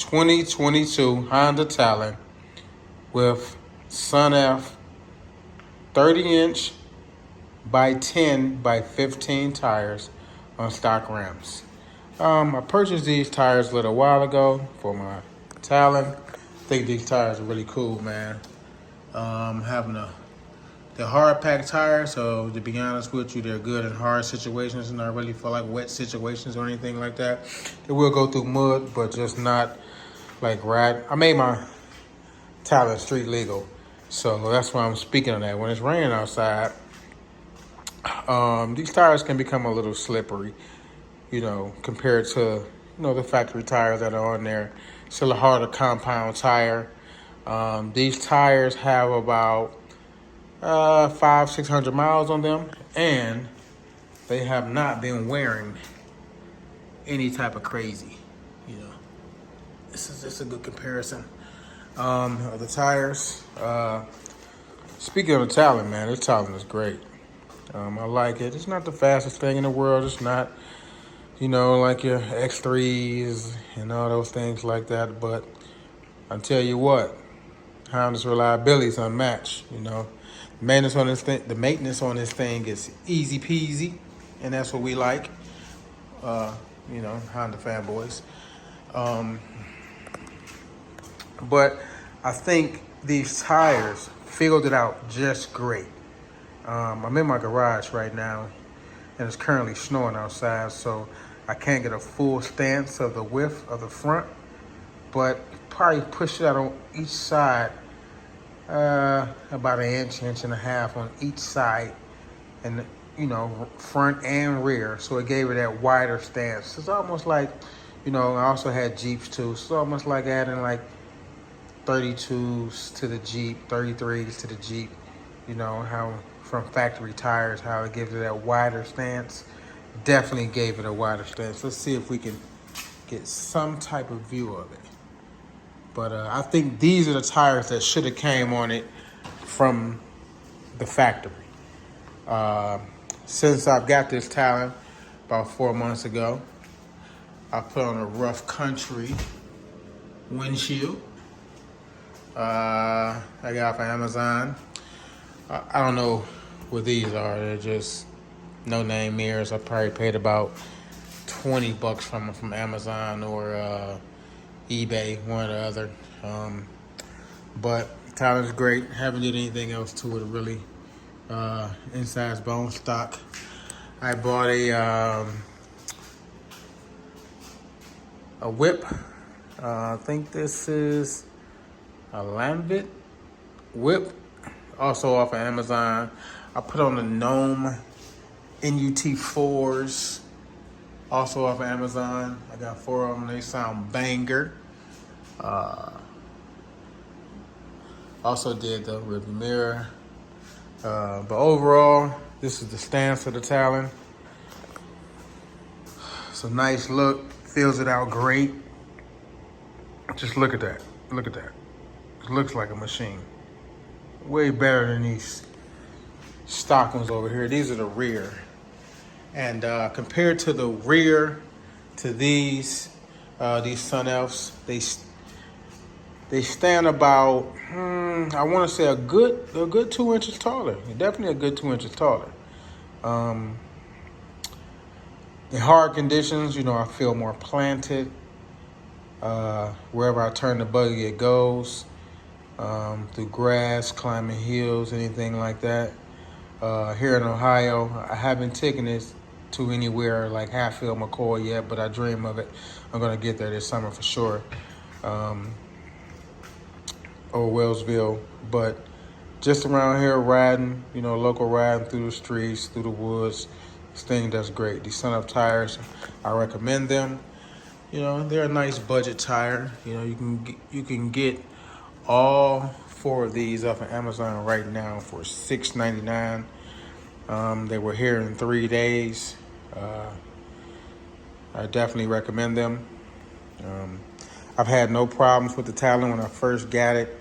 2022 Honda Talon with Sunf 30-inch by 10 by 15 tires on stock rims. I purchased these tires a little while ago for my Talon. I think these tires are really cool, man. They're hard pack tires, so to be honest with you, they're good in hard situations, and not really for like wet situations or anything like that. They will go through mud, but just not like ride. I made my Talon street legal, so that's why I'm speaking on that. When it's raining outside, these tires can become a little slippery, compared to, the factory tires that are on there. Still a harder compound tire. These tires have about 500-600 miles on them, and they have not been wearing any type of crazy. This is a good comparison of the tires. Speaking of the Talon, man, this Talon is great. I like it. It's not the fastest thing in the world. It's not, like your X3s and all those things like that. But I'll tell you what, Honda's reliability is unmatched. The maintenance on this thing is easy peasy, and that's what we like. Honda fanboys. But I think these tires filled it out just great. I'm in my garage right now, and it's currently snowing outside, so I can't get a full stance of the width of the front, but probably push it out on each side about an inch and a half on each side, and front and rear, so it gave it that wider stance. It's almost like, I also had Jeeps too, so it's almost like adding like 32s to the Jeep, 33s to the Jeep, how from factory tires, how it gives it that wider stance. Definitely gave it a wider stance. Let's see if we can get some type of view of it. But I think these are the tires that should have came on it from the factory. Since I've got this Talon about 4 months ago, I put on a rough country windshield. I got off of Amazon. I don't know what these are. They're just no-name mirrors. I probably paid about $20 from Amazon or eBay, one or the other. But Talon's great. Haven't did anything else to it really. Inside's bone stock. I bought a whip. I think this is a Lambit whip, also off of Amazon. I put on the Gnome NUT4s, also off of Amazon. I got 4 of them. They sound banger. Also did the rearview mirror. But overall, this is the stance of the Talon. It's a nice look. Fills it out great. Just look at that. Look at that. It looks like a machine. Way better than these stock ones over here. These are the rear. And compared to the rear, to these Sunfs, they stand about, I want to say a good 2 inches taller. Definitely a good 2 inches taller. In hard conditions, I feel more planted. Wherever I turn the buggy, it goes. Through grass, climbing hills, anything like that. Here in Ohio, I haven't taken this to anywhere like Hatfield, McCoy yet, but I dream of it. I'm gonna get there this summer for sure. Or Wellsville, but just around here riding, local riding through the streets, through the woods. This thing does great. These Sunf tires, I recommend them. They're a nice budget tire. You can get all 4 of these off of Amazon right now for $6.99. They were here in 3 days. I definitely recommend them. I've had no problems with the Talon when I first got it.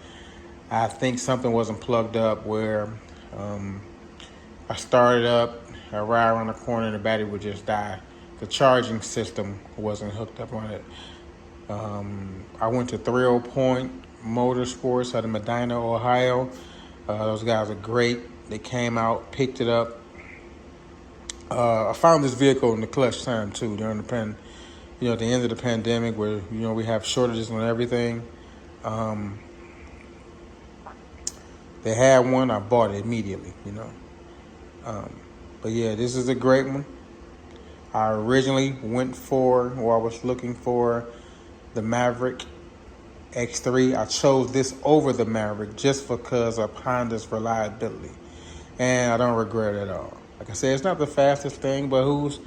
I think something wasn't plugged up where I started up, I ride around the corner and the battery would just die. The charging system wasn't hooked up on it. I went to 30 Point Motorsports out of Medina, Ohio. Those guys are great. They came out, picked it up. I found this vehicle in the clutch time too during the at the end of the pandemic, where we have shortages on everything. They had one, I bought it immediately. But yeah, this is a great one. I originally I was looking for the Maverick X3. I chose this over the Maverick just because of Honda's reliability, and I don't regret it at all. Like I said, it's not the fastest thing, but who's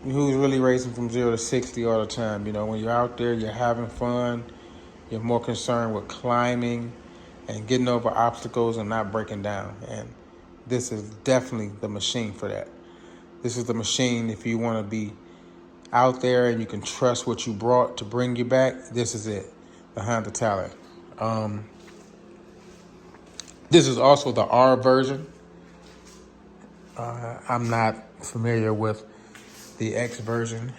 really racing from 0 to 60 all the time? When you're out there, you're having fun. You're more concerned with climbing and getting over obstacles and not breaking down. And this is definitely the machine for that. This is the machine if you want to be out there and you can trust what you brought to bring you back. This is it, the Honda Talon. This is also the R version. I'm not familiar with the X version,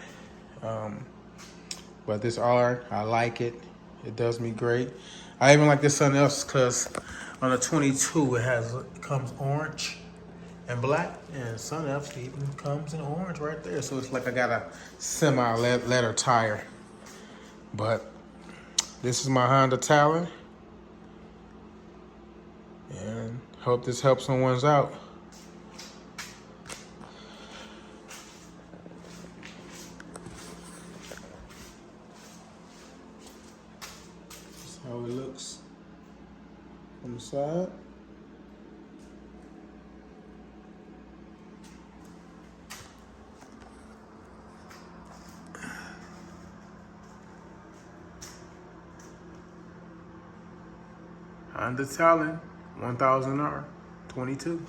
but this R, I like it. It does me great. I even like this Sunf because on the 22 it comes orange and black, and Sunf even comes in orange right there. So it's like I got a semi-leather tire. But this is my Honda Talon, and hope this helps someone's out. That's how it looks on the side. Honda Talon 1000R 22.